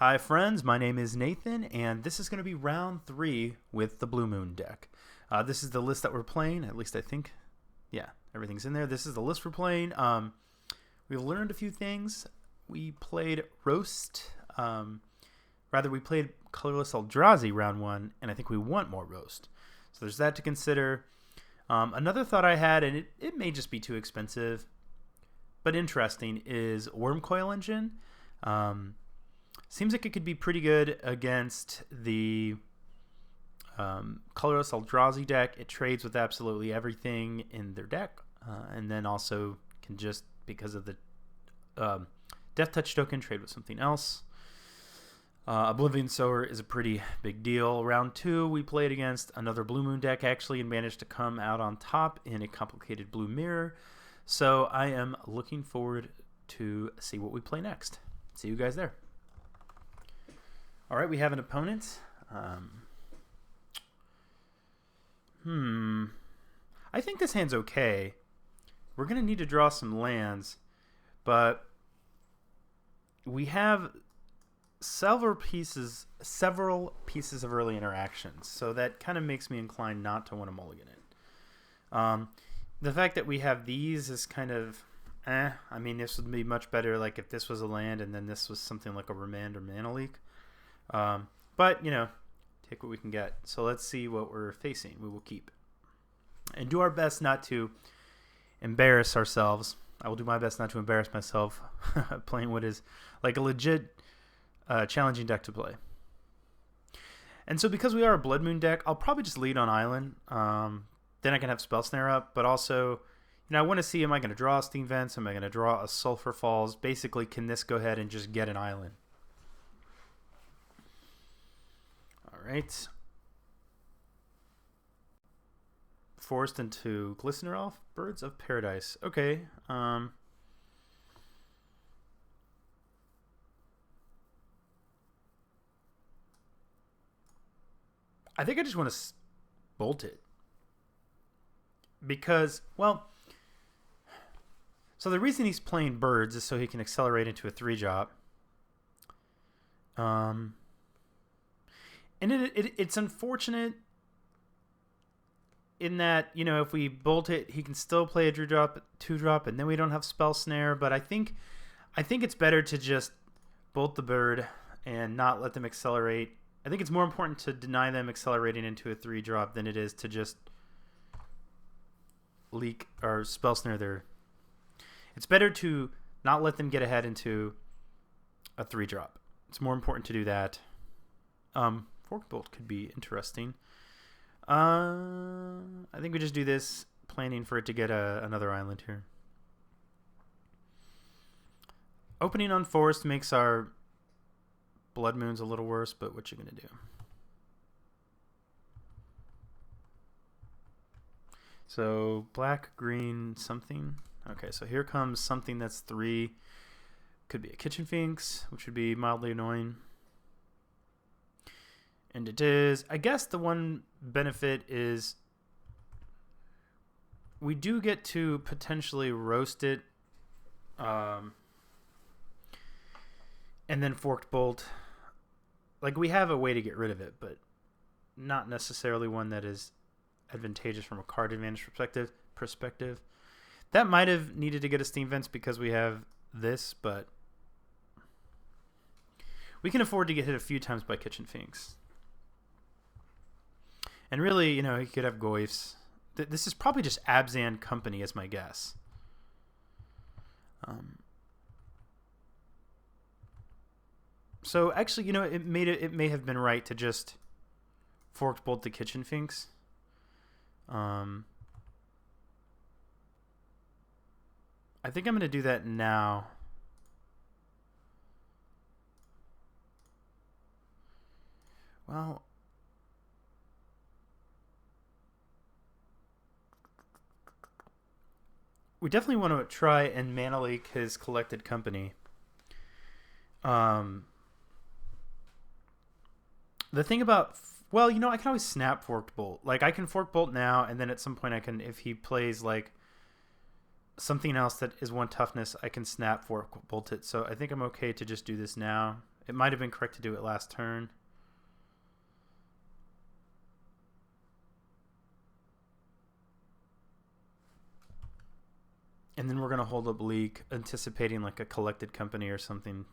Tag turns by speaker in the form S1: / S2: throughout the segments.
S1: Hi friends, my name is Nathan, and this is going to be round 3 with the Blue Moon deck. This is the list that we're playing, at least I think. Yeah, everything's in there. This is the list we're playing. We've learned a few things. We played Roast, we played Colorless Eldrazi round 1, and I think we want more Roast. So there's that to consider. Another thought I had, and it may just be too expensive, but interesting, is Wormcoil Engine. Seems like it could be pretty good against the Colorless Eldrazi deck. It trades with absolutely everything in their deck, and then also can just, because of the Death Touch token, trade with something else. Oblivion Sower is a pretty big deal. Round 2, we played against another Blue Moon deck, actually, and managed to come out on top in a complicated Blue Mirror. So I am looking forward to see what we play next. See you guys there. All right, we have an opponent. I think this hand's okay. We're going to need to draw some lands, but we have several pieces of early interactions, so that kind of makes me inclined not to want to mulligan it. The fact that we have these is kind of I mean, this would be much better like if this was a land and then this was something like a Remand or Mana Leak. But, you know, take what we can get. So let's see what we're facing. We will keep. And do our best not to embarrass ourselves. I will do my best not to embarrass myself playing what is like a legit challenging deck to play. And so because we are a Blood Moon deck, I'll probably just lead on Island. Then I can have Spell Snare up. But also, you know, I want to see, am I going to draw a Steam Vents? Am I going to draw a Sulphur Falls? Basically, can this go ahead and just get an island? Right. Forced into Glistener Elf, Birds of Paradise. Okay. I think I just want to bolt it. Because, well, so the reason he's playing birds is so he can accelerate into a 3-drop. And it's unfortunate in that, you know, if we bolt it, he can still play a 2-drop, and then we don't have Spell Snare. But I think it's better to just bolt the bird and not let them accelerate. I think it's more important to deny them accelerating into a 3-drop than it is to just leak or Spell Snare their. It's better to not let them get ahead into a 3-drop. It's more important to do that. Forkbolt could be interesting. I think we just do this, planning for it to get another island here. Opening on Forest makes our Blood Moons a little worse, but what you gonna do? So black, green, something. Okay, so here comes something that's 3. Could be a Kitchen Finks, which would be mildly annoying. And it is, I guess the one benefit is we do get to potentially roast it and then Forked Bolt. Like, we have a way to get rid of it, but not necessarily one that is advantageous from a card advantage perspective. That might have needed to get a Steam Vents because we have this, but we can afford to get hit a few times by Kitchen Finks. And really, you know, he could have Goyfs. This is probably just Abzan Company, as my guess. So actually, you know, it may have been right to just Forked Bolt the Kitchen Finks. I think I'm going to do that now. Well, we definitely want to try and Mana Leak his Collected Company. The thing about, well, you know, I can always snap Forked Bolt. Like, I can Forked Bolt now, and then at some point I can, if he plays like something else that is 1 toughness, I can snap Forked Bolt it. So I think I'm okay to just do this now. It might have been correct to do it last turn. And then we're going to hold up Leak, anticipating like a collected company or something.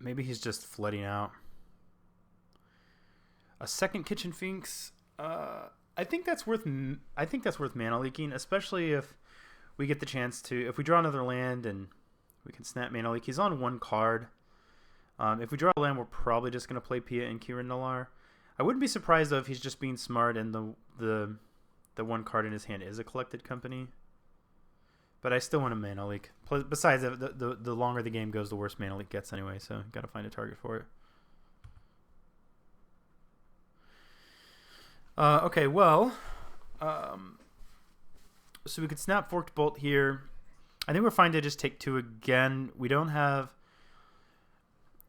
S1: Maybe he's just flooding out. A second Kitchen Finks. I think that's worth mana leaking, especially if we get the chance to. If we draw another land and we can snap mana leak. He's on one card. If we draw a land, we're probably just gonna play Pia and Kieran Nalaar. I wouldn't be surprised though if he's just being smart and the one card in his hand is a collected company. But I still want a mana leak. Besides, the longer the game goes, the worse mana leak gets anyway. So got to find a target for it. Okay, well, so we could snap Forked Bolt here. I think we're fine to just take 2 again. We don't have.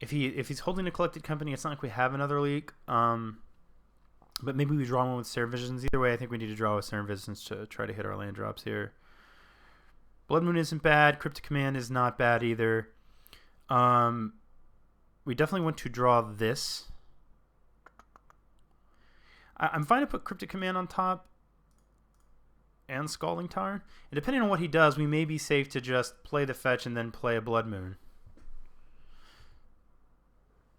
S1: If he's holding a collected company, it's not like we have another leak. But maybe we draw one with Serum Visions. Either way, I think we need to draw with Serum Visions to try to hit our land drops here. Blood Moon isn't bad. Cryptic Command is not bad either. We definitely want to draw this. I'm fine to put Cryptic Command on top and Scalding Tarn. And depending on what he does, we may be safe to just play the fetch and then play a Blood Moon.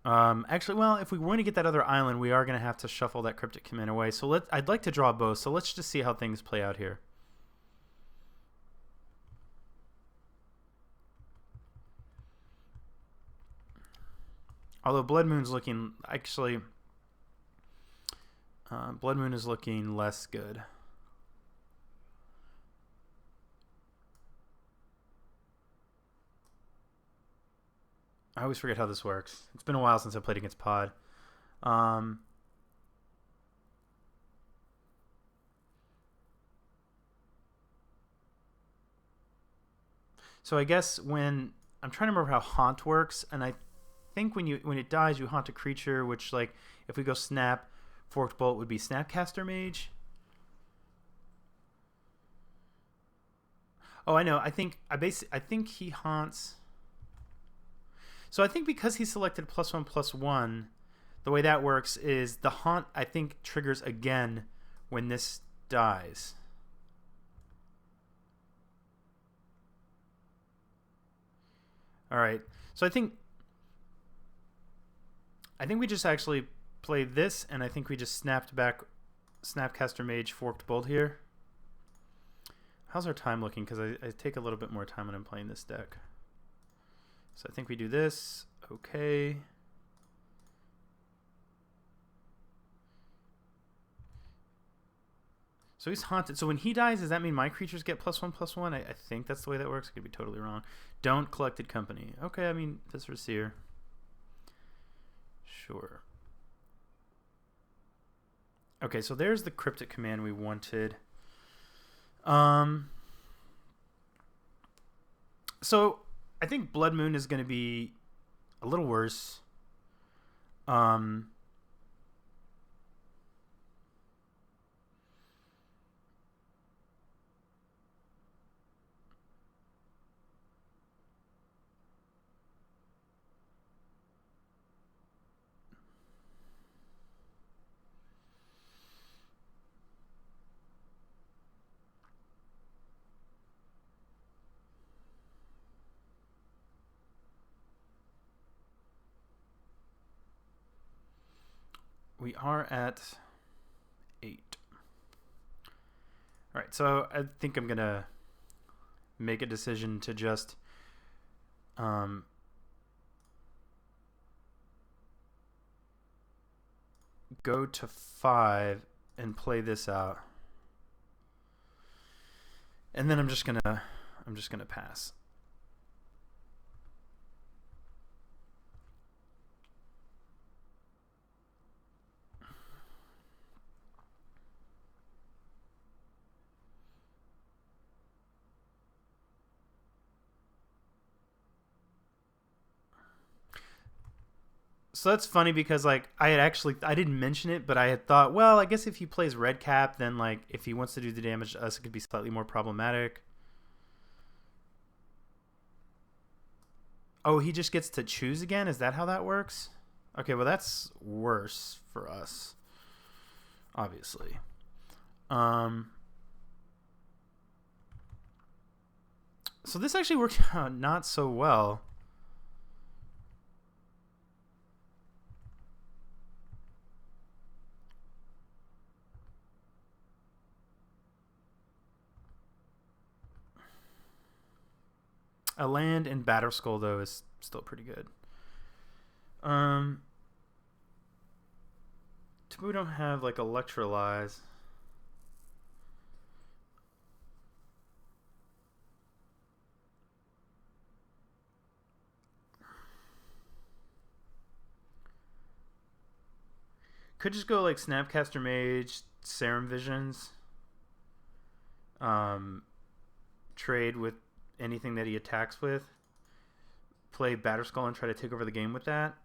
S1: Actually, well, if we want to get that other island, we are going to have to shuffle that Cryptic Command away. So I'd like to draw both. So let's just see how things play out here. Although Blood Moon's looking, actually, Blood Moon is looking less good. I always forget how this works. It's been a while since I played against Pod. So I guess when I'm trying to remember how Haunt works, and I think when it dies, you haunt a creature, which, like, if we go snap, Forked Bolt would be Snapcaster Mage. Oh, I know. I think he haunts. So I think because he selected +1/+1, the way that works is the haunt, I think, triggers again when this dies. All right. So I think we just actually played this, and I think we just snapped back Snapcaster Mage Forked Bolt here. How's our time looking? Because I take a little bit more time when I'm playing this deck. So I think we do this. Okay. So he's haunted. So when he dies, does that mean my creatures get +1/+1? I think that's the way that works. I could be totally wrong. Don't Collected Company. Okay, I mean, Viscera Seer. Sure. Okay, so there's the Cryptic Command we wanted. So I think Blood Moon is going to be a little worse. We are at 8. All right, so I think I'm going to make a decision to just go to 5 and play this out. And then I'm just going to pass. So that's funny because like I didn't mention it, but I had thought, well, I guess if he plays red cap, then like if he wants to do the damage to us, it could be slightly more problematic. Oh, he just gets to choose again? Is that how that works? Okay, well that's worse for us, obviously. So this actually worked out not so well. A land in Batterskull though is still pretty good. We don't have like Electrolyze. Could just go like Snapcaster Mage, Serum Visions. Trade with anything that he attacks with. Play Batterskull and try to take over the game with that.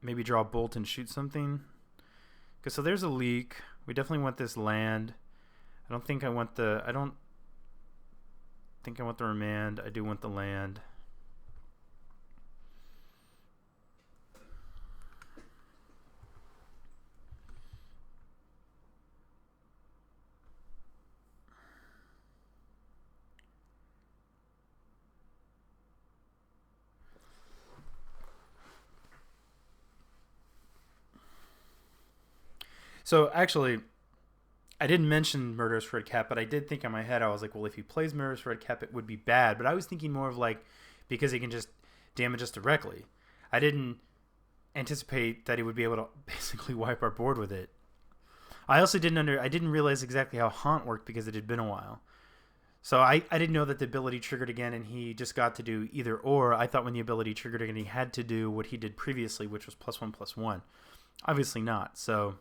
S1: Maybe draw a Bolt and shoot something. Okay, so there's a leak. We definitely want this land. I don't think I want the remand. I do want the land. So actually, I didn't mention Murderous Red Cap, but I did think in my head, I was like, well, if he plays Murderous Red Cap, it would be bad. But I was thinking more of like, because he can just damage us directly. I didn't anticipate that he would be able to basically wipe our board with it. I also didn't realize exactly how Haunt worked because it had been a while. So I didn't know that the ability triggered again and he just got to do either or. I thought when the ability triggered again, he had to do what he did previously, which was +1/+1. Obviously not. So,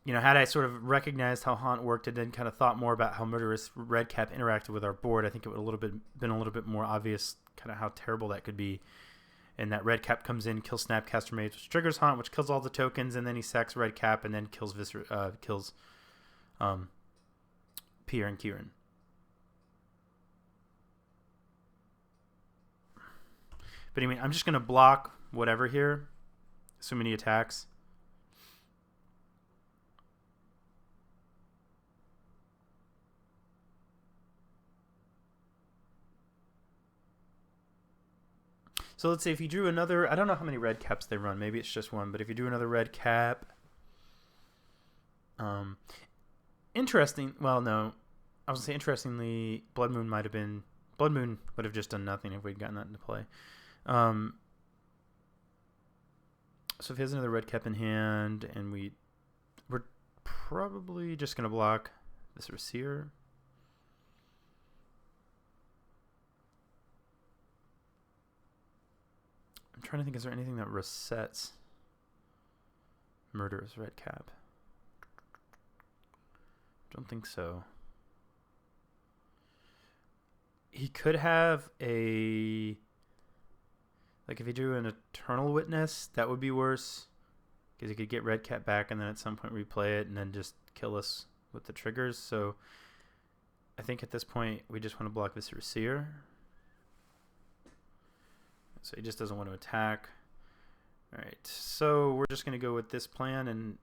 S1: had I sort of recognized how Haunt worked and then kind of thought more about how Murderous Red Cap interacted with our board, I think it would have been a little bit more obvious kind of how terrible that could be. And that Red Cap comes in, kills Snapcaster Mage, which triggers Haunt, which kills all the tokens, and then he sacks Red Cap and then kills Pierre and Kieran. But I mean, I'm just going to block whatever here, assuming he attacks. So let's say if you drew another, I don't know how many red caps they run. Maybe it's just one, but if you do another red cap, interesting. Well, no, I was gonna say interestingly, Blood Moon would have just done nothing if we'd gotten that into play. So if he has another red cap in hand, and we're probably just gonna block this Receiver. I'm trying to think, is there anything that resets Murderous Red Cap? Don't think so. He could have a... Like, if he drew an Eternal Witness, that would be worse. Because he could get Red Cap back and then at some point replay it and then just kill us with the triggers. So, I think at this point, we just want to block this Receiver. So he just doesn't want to attack. Alright, so we're just going to go with this plan and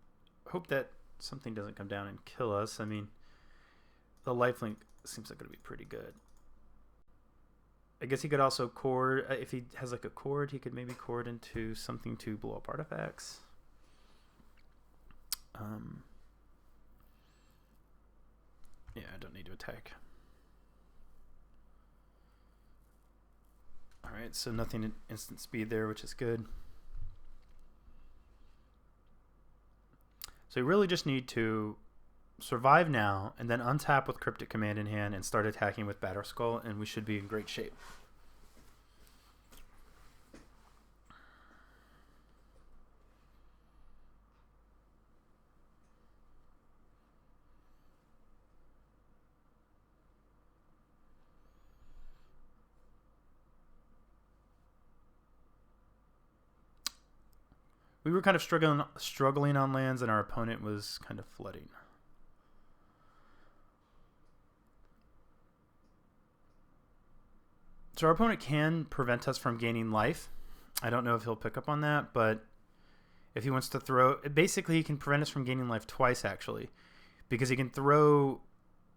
S1: hope that something doesn't come down and kill us. I mean, the lifelink seems like it would be pretty good. I guess he could also cord, if he has like a cord, he could maybe cord into something to blow up artifacts. Yeah, I don't need to attack. Alright, so nothing at instant speed there, which is good. So you really just need to survive now and then untap with Cryptic Command in hand and start attacking with Batterskull, and we should be in great shape. We were kind of struggling on lands, and our opponent was kind of flooding. So our opponent can prevent us from gaining life. I don't know if he'll pick up on that, but if he wants to throw... Basically, he can prevent us from gaining life twice, actually. Because he can throw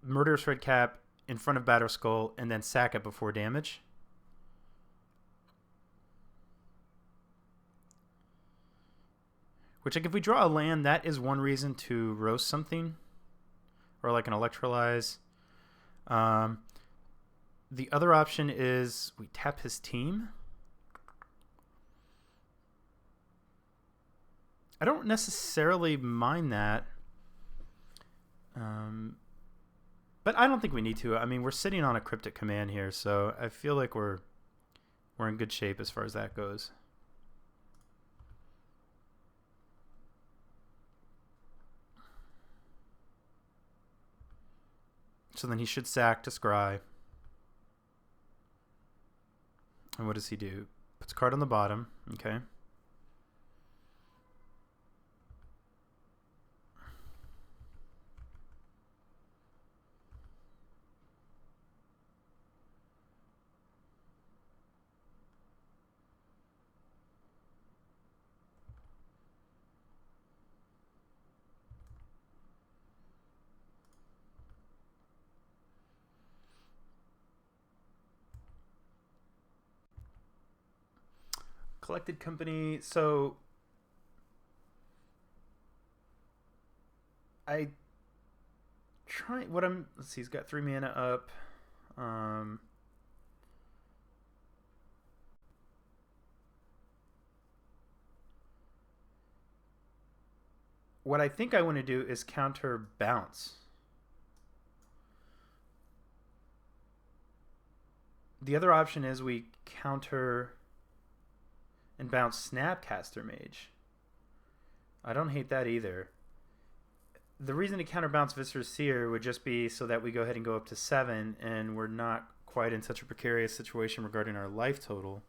S1: Murderous Redcap in front of Batterskull and then sack it before damage. Which, like, if we draw a land, that is one reason to roast something. Or, like, an Electrolyze. The other option is we tap his team. I don't necessarily mind that. But I don't think we need to. I mean, we're sitting on a Cryptic Command here, so I feel like we're in good shape as far as that goes. So then he should sack to Scry. And what does he do? Puts a card on the bottom. Okay. Collected Company. So I try what I'm. Let's see. He's got 3 mana up. What I think I want to do is counter bounce. The other option is we counter and bounce Snapcaster Mage. I don't hate that either. The reason to counterbounce Viscerous Seer would just be so that we go ahead and go up to 7, and we're not quite in such a precarious situation regarding our life total.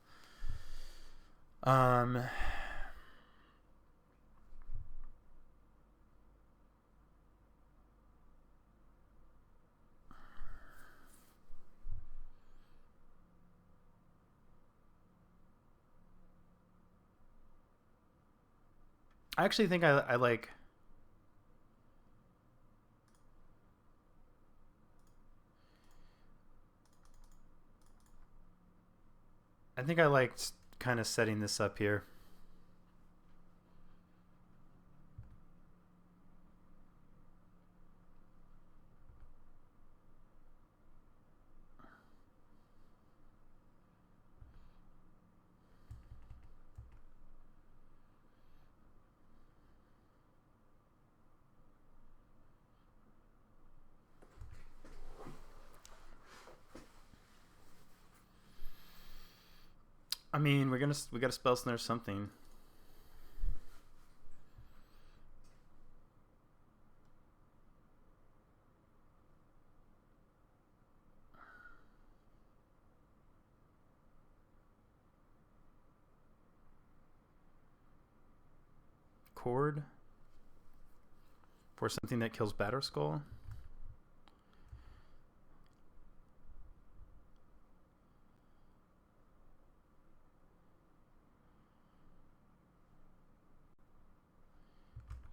S1: I actually think I like... I think I like kind of setting this up here. I mean, we got to spell snare something. Chord for something that kills Batterskull.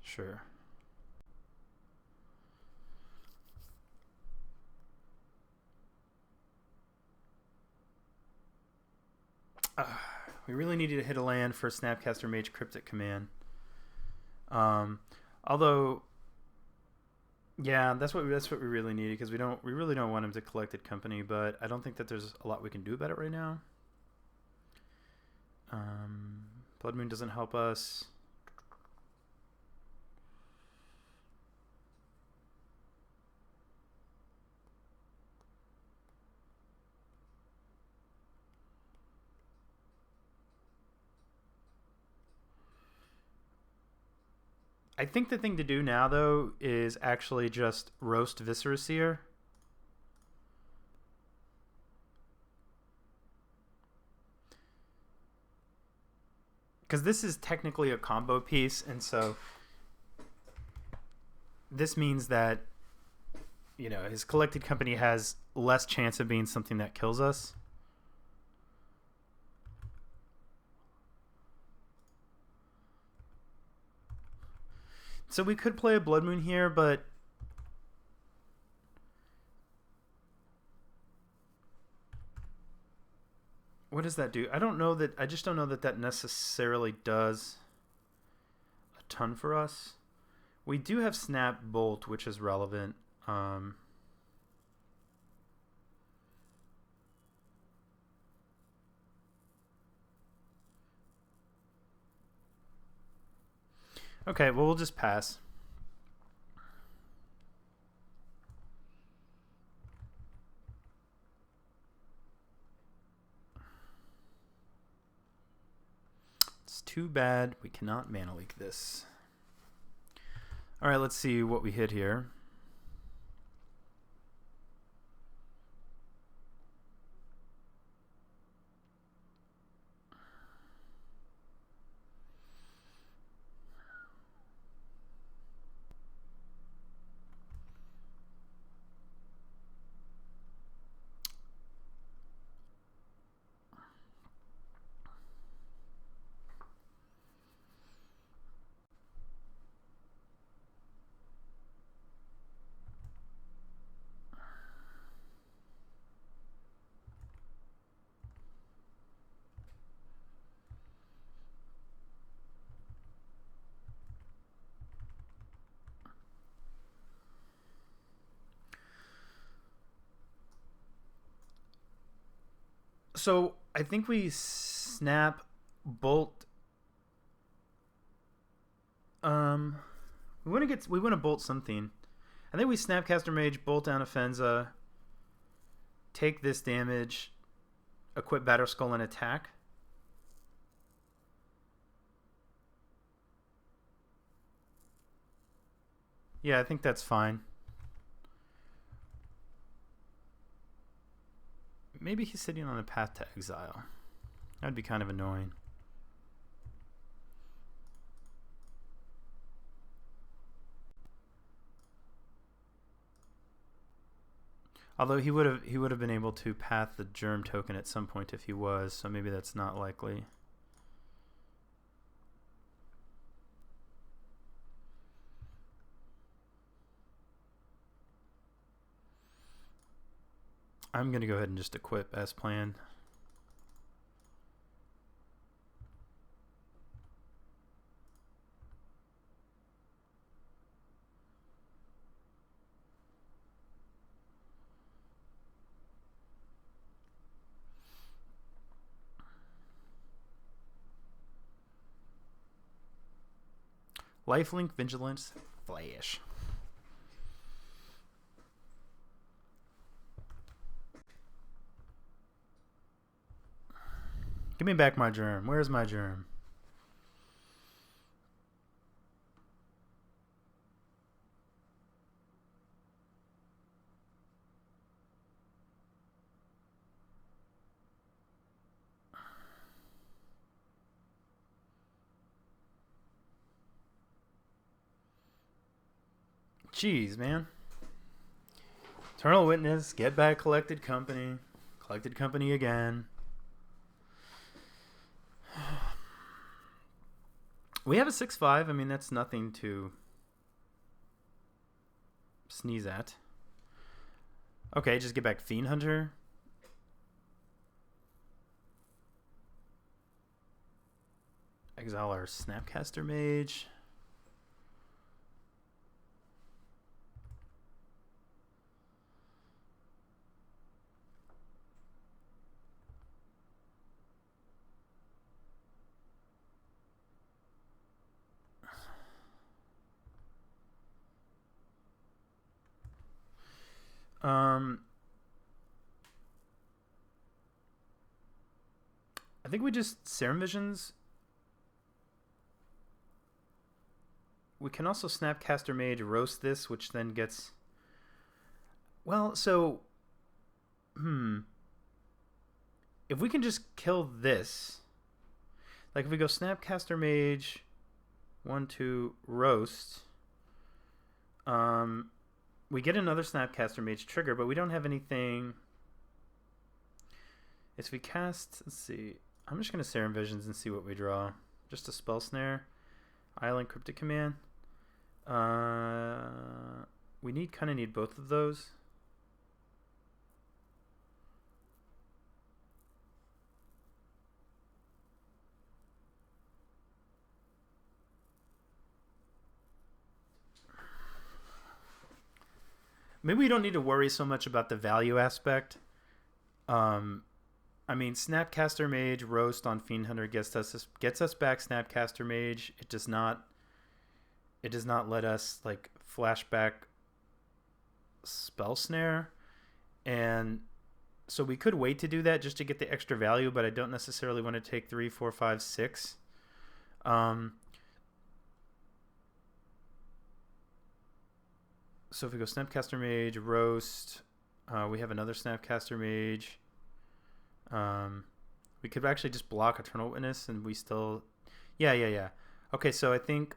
S1: Sure. We really needed to hit a land for Snapcaster Mage Cryptic Command. Although, yeah, that's what we really needed, because we really don't want him to Collected Company, but I don't think that there's a lot we can do about it right now. Blood Moon doesn't help us. I think the thing to do now, though, is actually just roast Viscerous Seer. because this is technically a combo piece, and so this means that, you know, his Collected Company has less chance of being something that kills us. So we could play a Blood Moon here, but what does that do? I don't know that. I just don't know that that necessarily does a ton for us. We do have Snap Bolt, which is relevant. Okay, well, we'll just pass. It's too bad we cannot mana leak this. All right, let's see what we hit here. So I think we Snap Bolt. We want to bolt something. I think we Snapcaster Mage, bolt down Offenza, take this damage, equip Batter Skull and attack. Yeah, I think that's fine. Maybe he's sitting on a path to exile. That'd be kind of annoying. Although he would have been able to path the Germ token at some point if he was, so maybe that's not likely. I'm going to go ahead and just equip as planned. Lifelink, Vigilance, Flash. Give me back my Germ. Where's my Germ? Jeez, man. Eternal Witness, get back Collected Company. Collected Company again. We have a 6/5. I mean, that's nothing to sneeze at. Okay, just get back Fiend Hunter. Exile our Snapcaster Mage. I think we just Serum Visions. We can also Snapcaster Mage, roast this, which then gets... Well, so... If we can just kill this, Like if we go Snapcaster Mage, 1, 2, Roast, we get another Snapcaster Mage trigger, but we don't have anything. If we cast, let's see, I'm just going to Serum Visions and see what we draw. Just a Spell Snare, Island Cryptic Command. We kind of need both of those. Maybe we don't need to worry so much about the value aspect. I mean, Snapcaster Mage Roast on Fiend Hunter gets us back Snapcaster Mage. It does not let us like flashback Spell Snare, and so we could wait to do that just to get the extra value, but I don't necessarily want to take 3, 4, 5, 6. So if we go Snapcaster Mage, Roast, we have another Snapcaster Mage. We could actually just block Eternal Witness and we still... Yeah. Okay, so I think...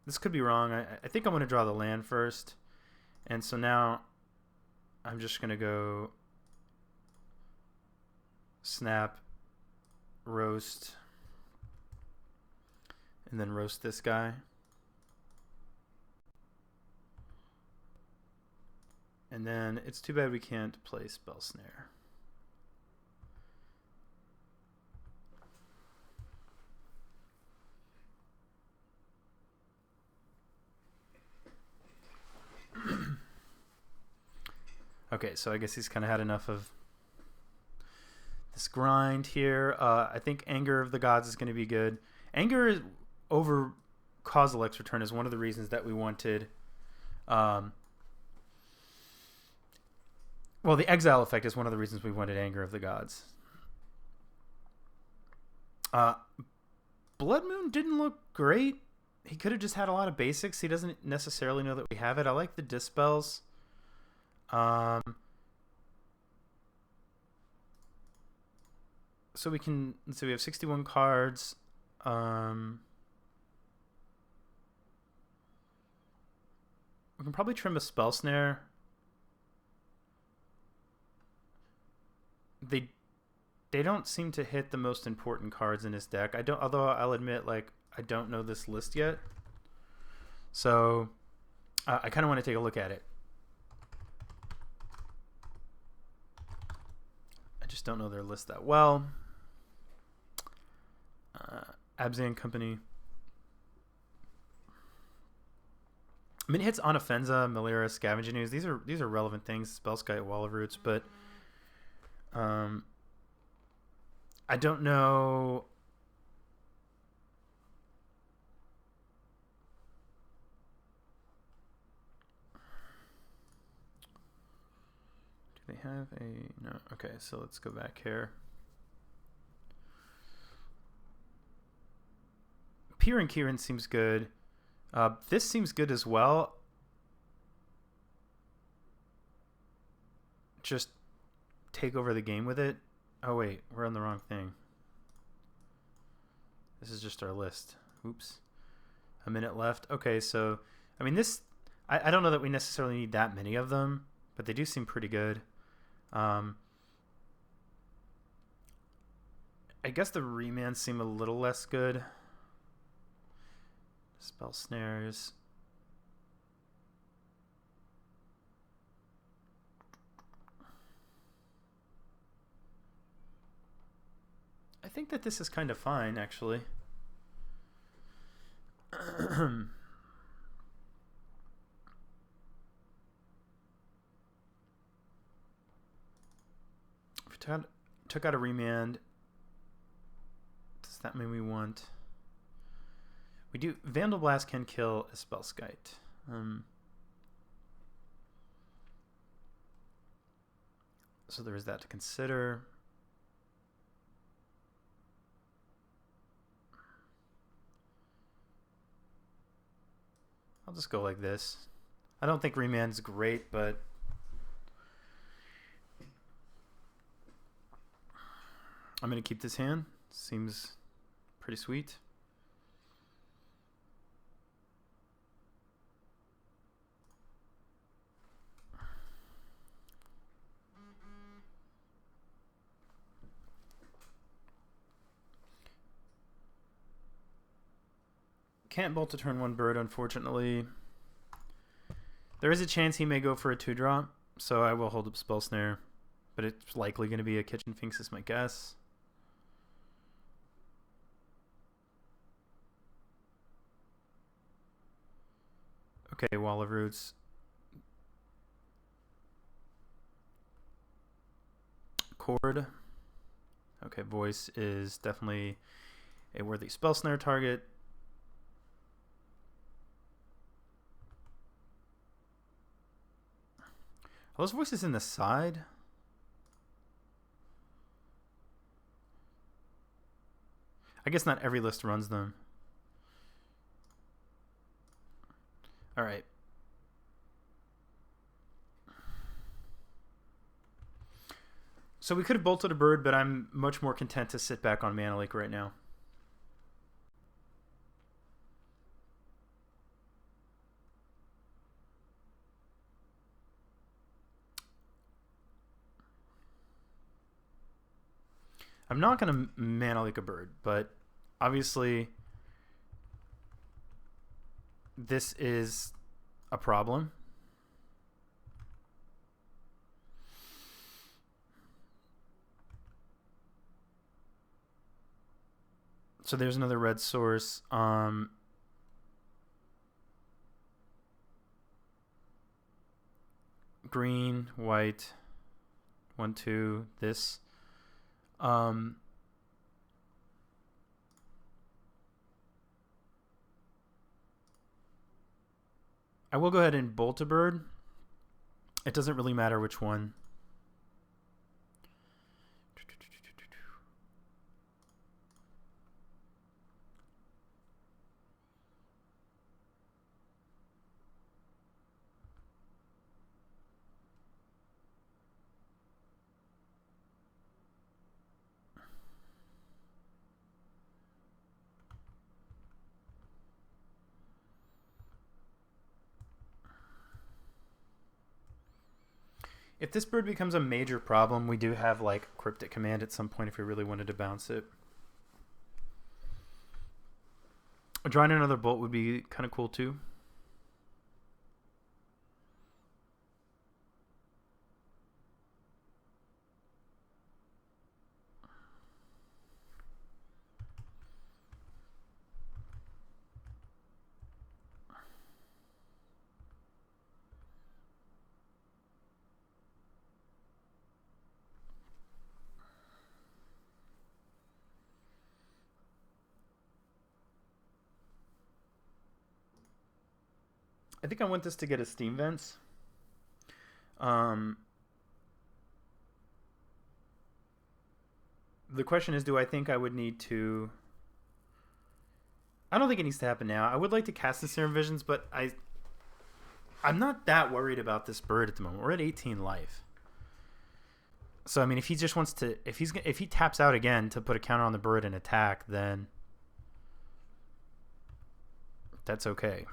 S1: this could be wrong. I think I'm going to draw the land first. And so now I'm just going to go Snap, Roast... and then roast this guy. And then it's too bad we can't play Spell Snare. Okay, so I guess he's kind of had enough of this grind here. I think Anger of the Gods is going to be good. Anger over Kozilek's return is one of the reasons that we wanted... well, the exile effect is one of the reasons we wanted Anger of the Gods. Blood Moon didn't look great. He could have just had a lot of basics. He doesn't necessarily know that we have it. I like the Dispels. So we can... so we have 61 cards. We can probably trim a Spell Snare. They don't seem to hit the most important cards in his deck. Although I'll admit, like, I don't know this list yet. So I kind of want to take a look at it. I just don't know their list that well. Abzan Company. I mean, it hits Onofenza, Malaria, Scavenging Ooze. These are relevant things. Spellskite, Wall of Roots, but I don't know. Do they have a... no. Okay, so let's go back here. Piran Kiran seems good. This seems good as well. Just take over the game with it. Oh wait, we're on the wrong thing. This is just our list. Oops. A minute left. Okay, so I mean this... I don't know that we necessarily need that many of them, but they do seem pretty good. I guess the remands seem a little less good. Spell Snares. I think that this is kind of fine, actually. If we took out a remand, does that mean we want... we do... Vandal Blast can kill a Spellskite. So there is that to consider. I'll just go like this. I don't think Remand's great, but I'm going to keep this hand. Seems pretty sweet. Can't bolt to turn 1 bird, unfortunately. There is a chance he may go for a 2-drop, so I will hold up Spell Snare. But it's likely going to be a Kitchen Finks is my guess. Okay, Wall of Roots. Chord. Okay, Voice is definitely a worthy Spell Snare target. Are those voices in the side? I guess not every list runs them. All right. So we could have bolted a bird, but I'm much more content to sit back on Mana Lake right now. I'm not going to Mana Lake a bird, but obviously this is a problem. So there's another red source. Green, white, 1, 2, this. I will go ahead and bolt a bird. It doesn't really matter which one. If this bird becomes a major problem, we do have like Cryptic Command at some point if we really wanted to bounce it. Drawing another bolt would be kind of cool too. I think I want this to get a Steam Vents. The question is, do I think I would need to... I don't think it needs to happen now. I would like to cast the Serum Visions, but I'm not that worried about this bird at the moment. We're at 18 life. So, I mean, if he just wants to... If he taps out again to put a counter on the bird and attack, then that's okay.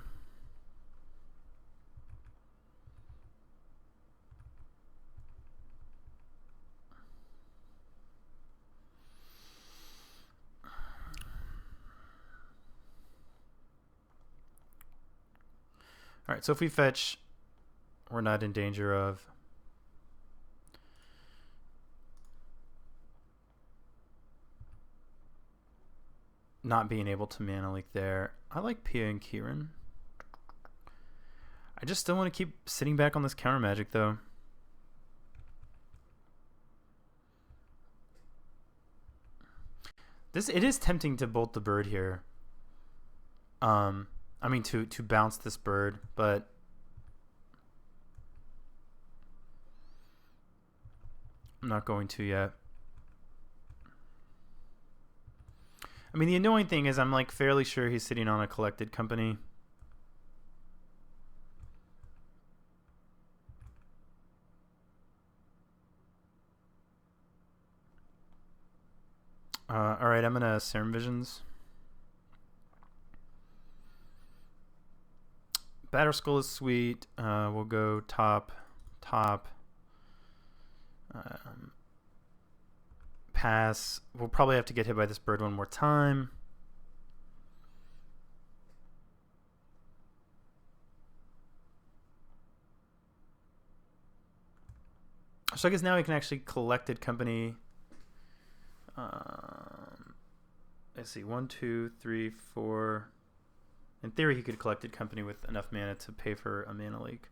S1: All right, so if we fetch, we're not in danger of not being able to Mana Leak there. I like Pia and Kieran. I just still want to keep sitting back on this counter magic, though. It is tempting to bolt the bird here. I mean, to bounce this bird, but I'm not going to yet. I mean, the annoying thing is I'm like fairly sure he's sitting on a Collected Company. All right, I'm gonna Serum Visions. Batter Skull is sweet. We'll go top. Pass. We'll probably have to get hit by this bird one more time. So I guess now we can actually Collected Company. Let's see, 1, 2, 3, 4. In theory, he could Collected Company with enough mana to pay for a mana leak.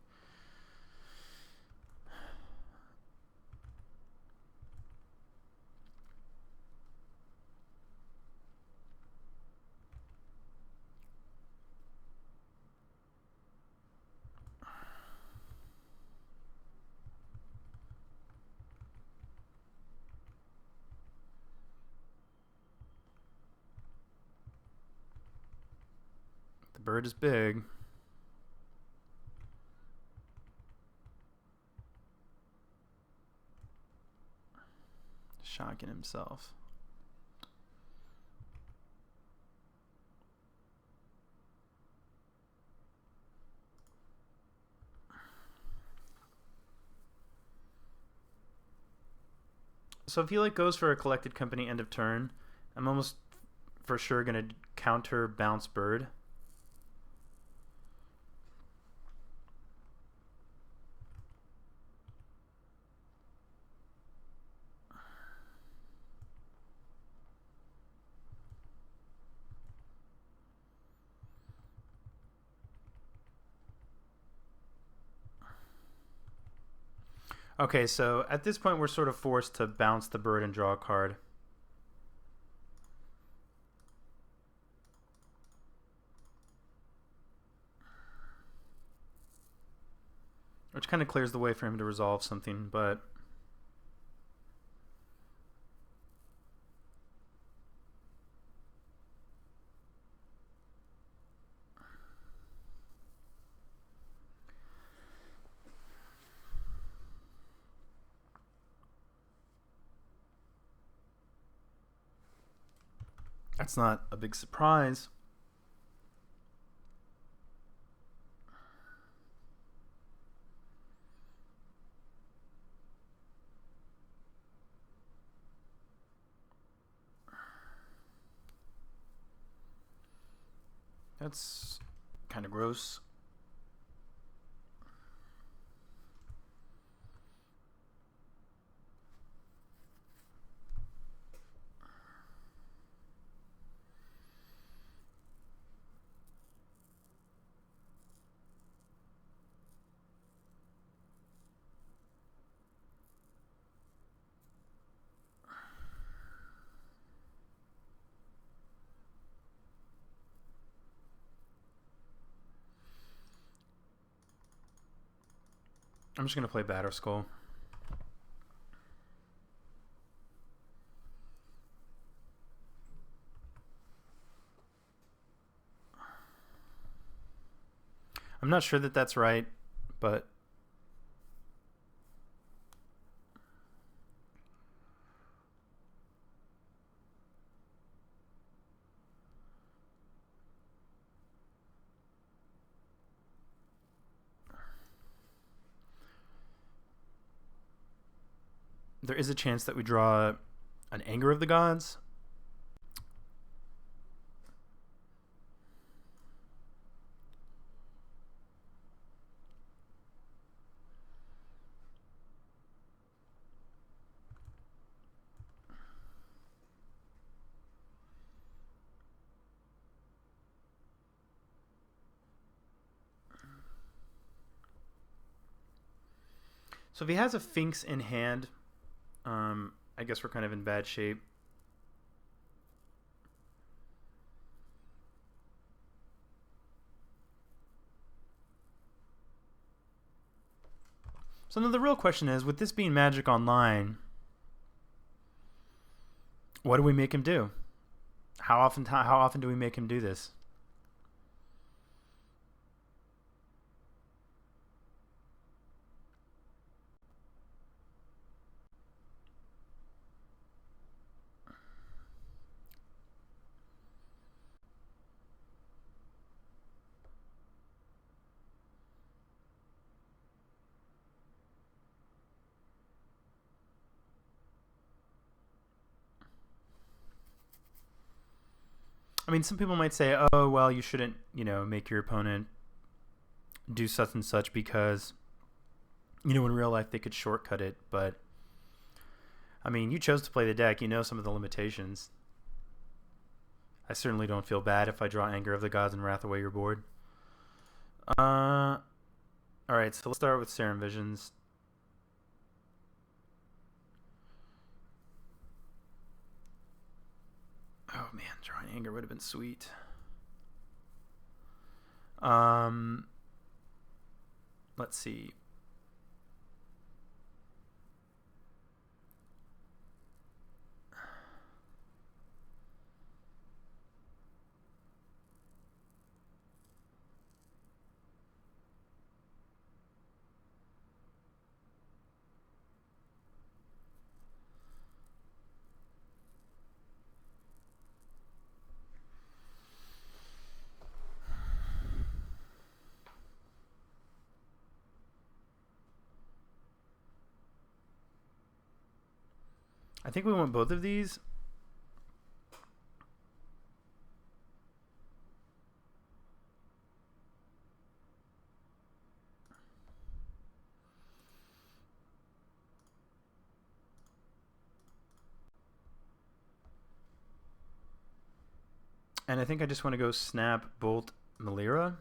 S1: The bird is big. Shocking himself. So if he like goes for a Collected Company end of turn, I'm almost for sure gonna counter Bounce Bird. Okay, so at this point we're sort of forced to bounce the bird and draw a card. Which kind of clears the way for him to resolve something, but... That's not a big surprise. That's kind of gross. I'm just going to play Batter Skull. I'm not sure that that's right, but... there is a chance that we draw an Anger of the Gods. So if he has a Finks in hand, I guess we're kind of in bad shape. So now the real question is, with this being Magic Online, what do we make him do? How often do we make him do this? I mean, some people might say, oh, well, you shouldn't, make your opponent do such and such because, in real life they could shortcut it. But, I mean, you chose to play the deck. You know some of the limitations. I certainly don't feel bad if I draw Anger of the Gods and Wrath Away your board. Alright, so let's start with Serum Visions. Oh man, drawing Anger would have been sweet. Let's see. I think we want both of these. And I think I just want to go Snap, Bolt, Melira.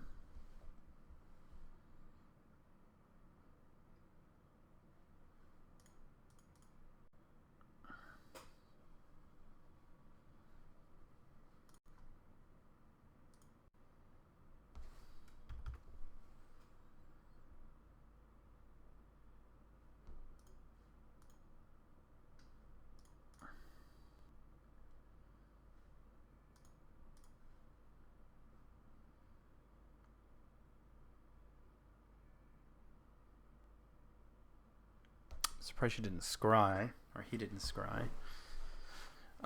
S1: Surprised she didn't scry, or he didn't scry.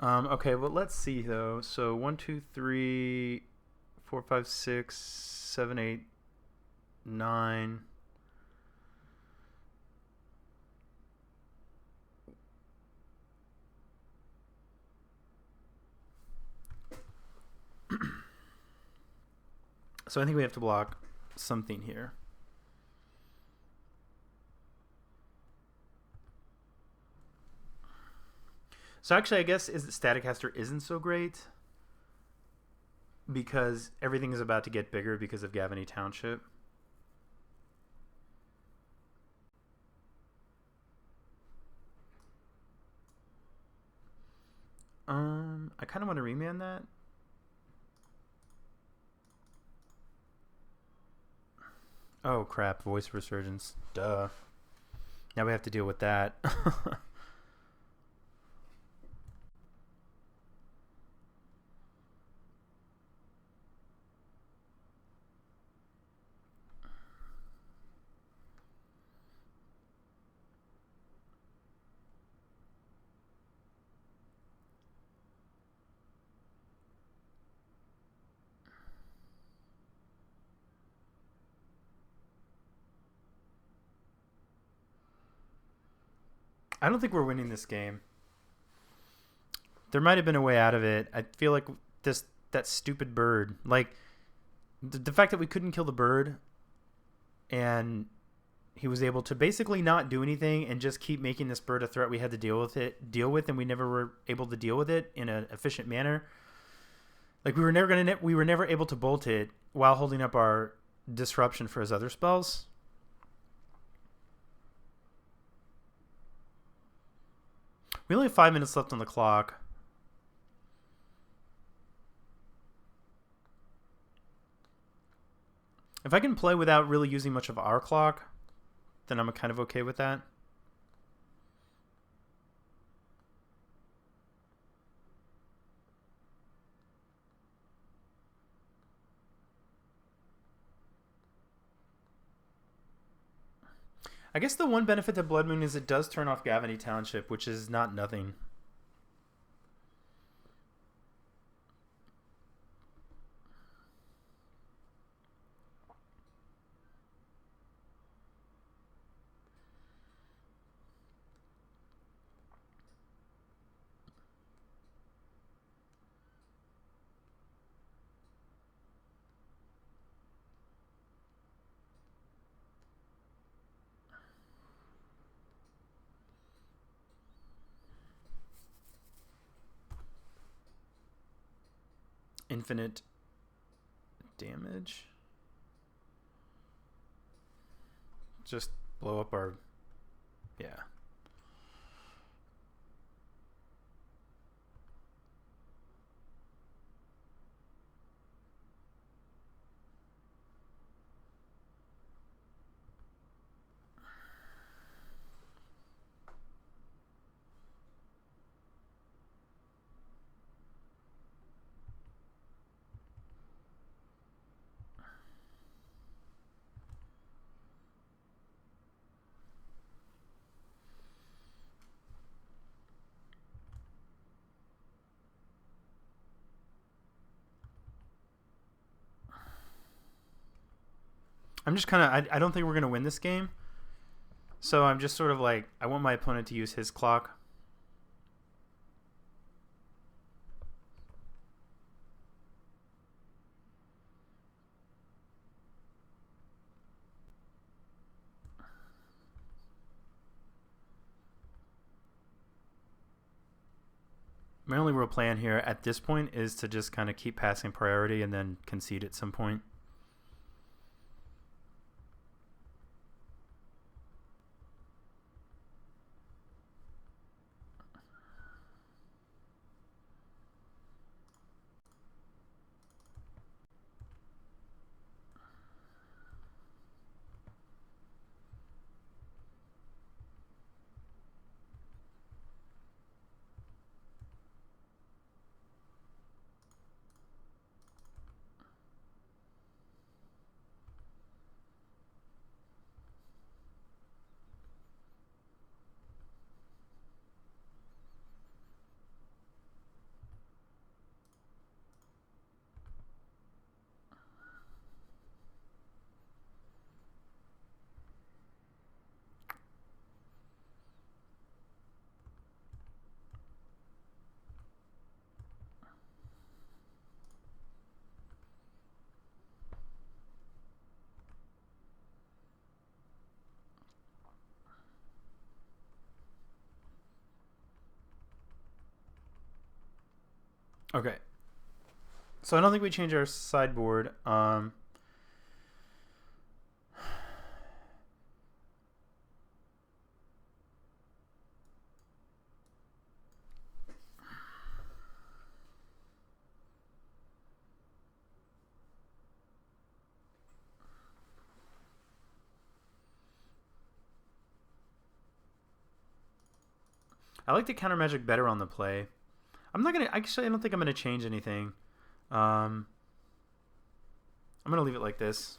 S1: Okay, well, let's see though. So 1, 2, 3, 4, 5, 6, 7, 8, 9. So I think we have to block something here. So actually, I guess Staticaster isn't so great because everything is about to get bigger because of Gavany Township. I kind of want to remand that. Oh crap, Voice Resurgence. Duh. Now we have to deal with that. I don't think we're winning this game. There might have been a way out of it. I feel like that stupid bird, like the fact that we couldn't kill the bird, and he was able to basically not do anything and just keep making this bird a threat we had to deal with, and we never were able to deal with it in an efficient manner. Like we were never able to bolt it while holding up our disruption for his other spells. We only have 5 minutes left on the clock. If I can play without really using much of our clock, then I'm kind of okay with that. I guess the one benefit to Blood Moon is it does turn off Gavany Township, which is not nothing. infinite damage. Just blow up our... Yeah. I'm just kind of... I don't think we're going to win this game. So I'm just sort of like... I want my opponent to use his clock. My only real plan here at this point is to just kind of keep passing priority and then concede at some point. Okay. So I don't think we change our sideboard. I like the counter magic better on the play. I'm not gonna... Actually, I don't think I'm gonna change anything. I'm gonna leave it like this.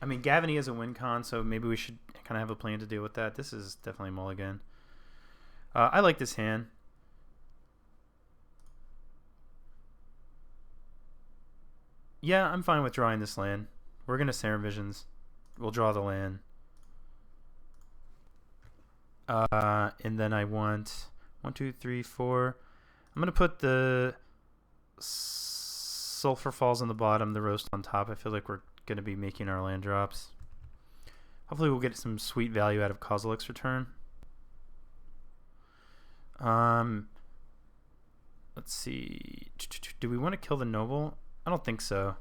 S1: I mean, Gavin has a win con, so maybe we should kind of have a plan to deal with that. This is definitely mulligan. I like this hand. Yeah, I'm fine with drawing this land. We're gonna Serum Visions. We'll draw the land. And then I want 1, 2, 3, 4. I'm gonna put the Sulfur Falls on the bottom, the Roast on top. I feel like we're gonna be making our land drops. Hopefully we'll get some sweet value out of Kozilek's return. Let's see. Do we want to kill the Noble? I don't think so.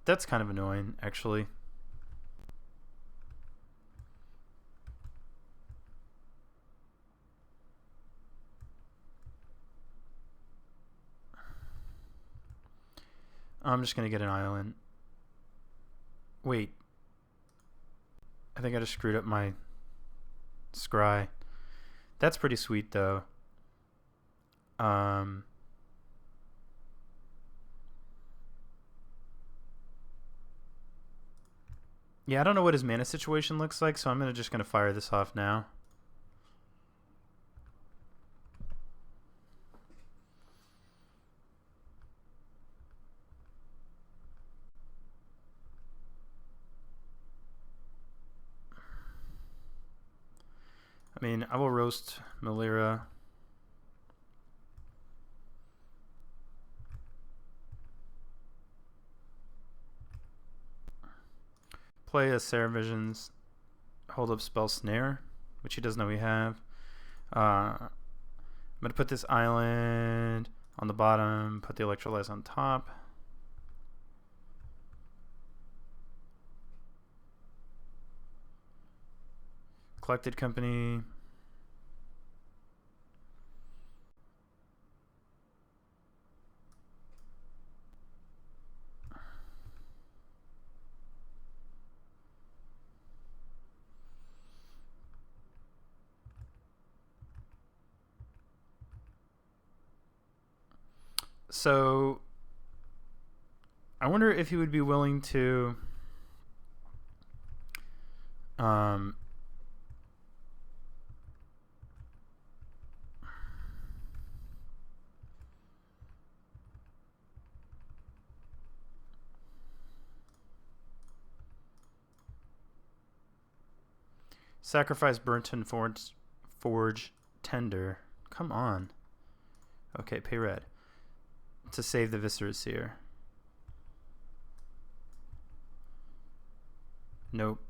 S1: That's kind of annoying, actually. I'm just going to get an island. Wait. I think I just screwed up my scry. That's pretty sweet, though. Yeah, I don't know what his mana situation looks like, so I'm just going to fire this off now. I mean, I will roast Malira. play a Sarah Vision's Hold Up Spell Snare, which he doesn't know we have. I'm going to put this island on the bottom, put the Electrolyze on top. Collected Company. So I wonder if he would be willing to sacrifice Burnton Forge Tender. Come on. Okay, pay red to save the Viscera Seer. Nope.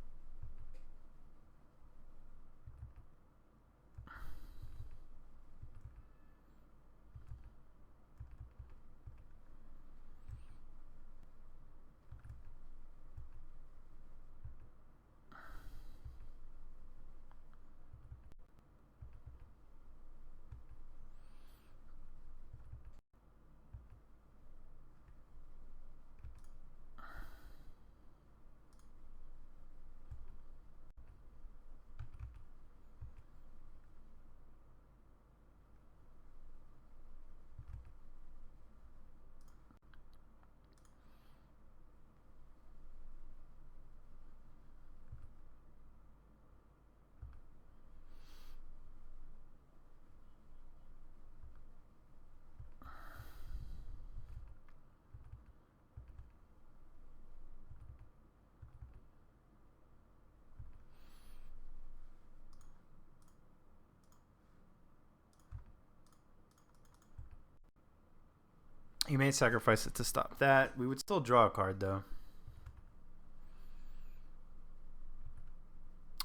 S1: He may sacrifice it to stop that. We would still draw a card, though.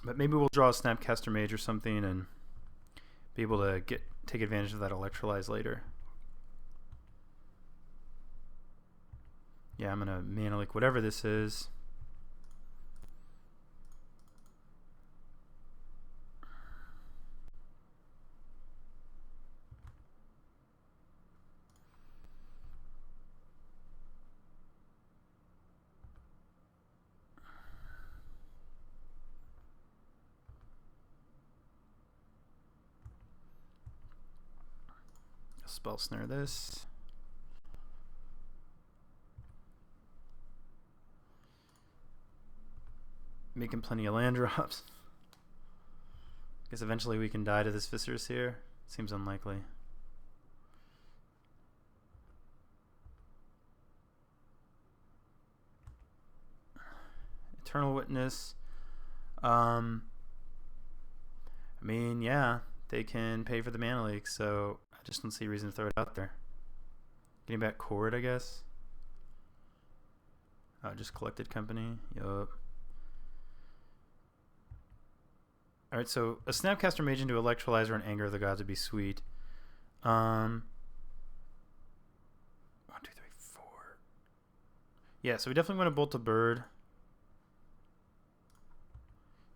S1: But maybe we'll draw a Snapcaster Mage or something and be able to take advantage of that Electrolyze later. Yeah, I'm going to Mana Leak whatever this is. Spell Snare this. Making plenty of land drops. Guess eventually we can die to this Viscera Seer. Seems unlikely. Eternal Witness. I mean, yeah, they can pay for the Mana Leak, so I just don't see a reason to throw it out there. Getting back Chord, I guess. Oh, just Collected Company. Yup. Alright, so a Snapcaster Mage into Electrolyzer and Anger of the Gods would be sweet. 1, 2, 3, 4. Yeah, so we definitely want to bolt a bird.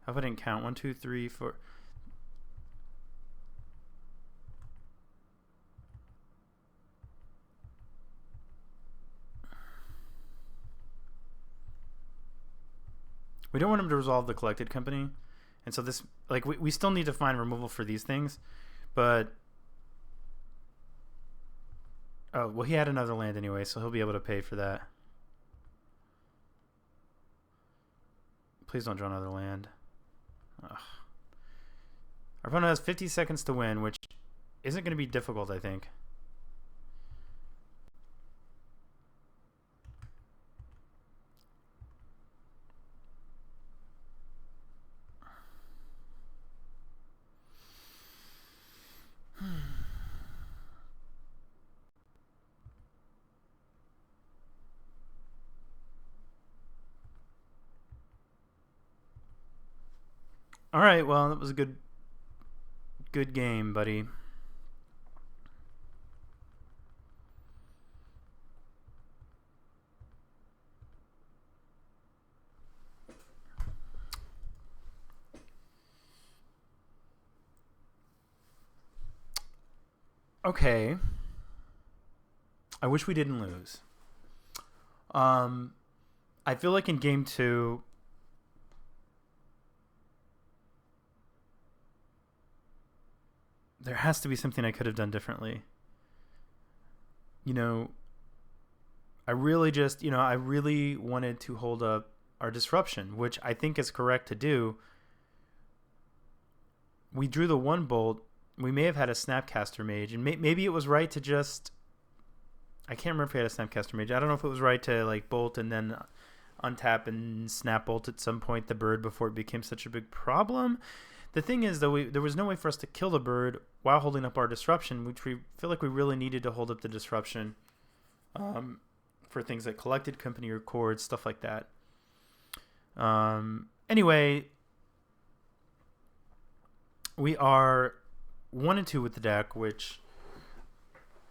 S1: How if I didn't count? 1, 2, 3, 4. We don't want him to resolve the Collected Company. And so this, like, we still need to find removal for these things. But, oh, well, he had another land anyway, so he'll be able to pay for that. Please don't draw another land. Ugh. Our opponent has 50 seconds to win, which isn't going to be difficult, I think. All right, well, that was a good game, buddy. Okay. I wish we didn't lose. I feel like in game 2, there has to be something I could have done differently. You know, I really wanted to hold up our disruption, which I think is correct to do. We drew the 1 bolt. We may have had a Snapcaster Mage, and maybe it was right to just... I can't remember if we had a Snapcaster Mage. I don't know if it was right to like bolt and then untap and snap bolt at some point the bird before it became such a big problem. The thing is, though, there was no way for us to kill the bird while holding up our disruption, which we feel like we really needed to hold up the disruption for things like collected company records, stuff like that. Anyway, we are 1-2 with the deck, which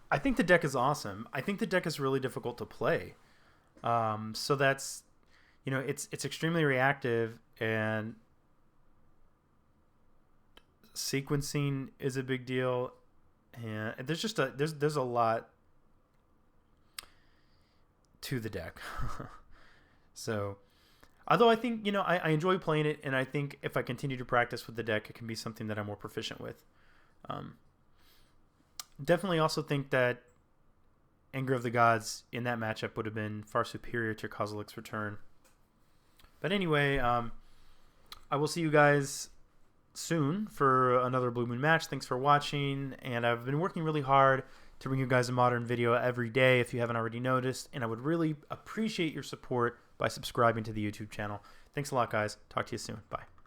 S1: I think the deck is awesome. I think the deck is really difficult to play. So that's, it's extremely reactive, and sequencing is a big deal. And there's just there's a lot to the deck. So, although I think, I enjoy playing it, and I think if I continue to practice with the deck, it can be something that I'm more proficient with. Definitely also think that Anger of the Gods in that matchup would have been far superior to Kozilek's Return. But anyway, I will see you guys soon for another Blue Moon match. Thanks for watching, and I've been working really hard to bring you guys a modern video every day if you haven't already noticed, and I would really appreciate your support by subscribing to the YouTube channel. Thanks a lot, guys. Talk to you soon. Bye.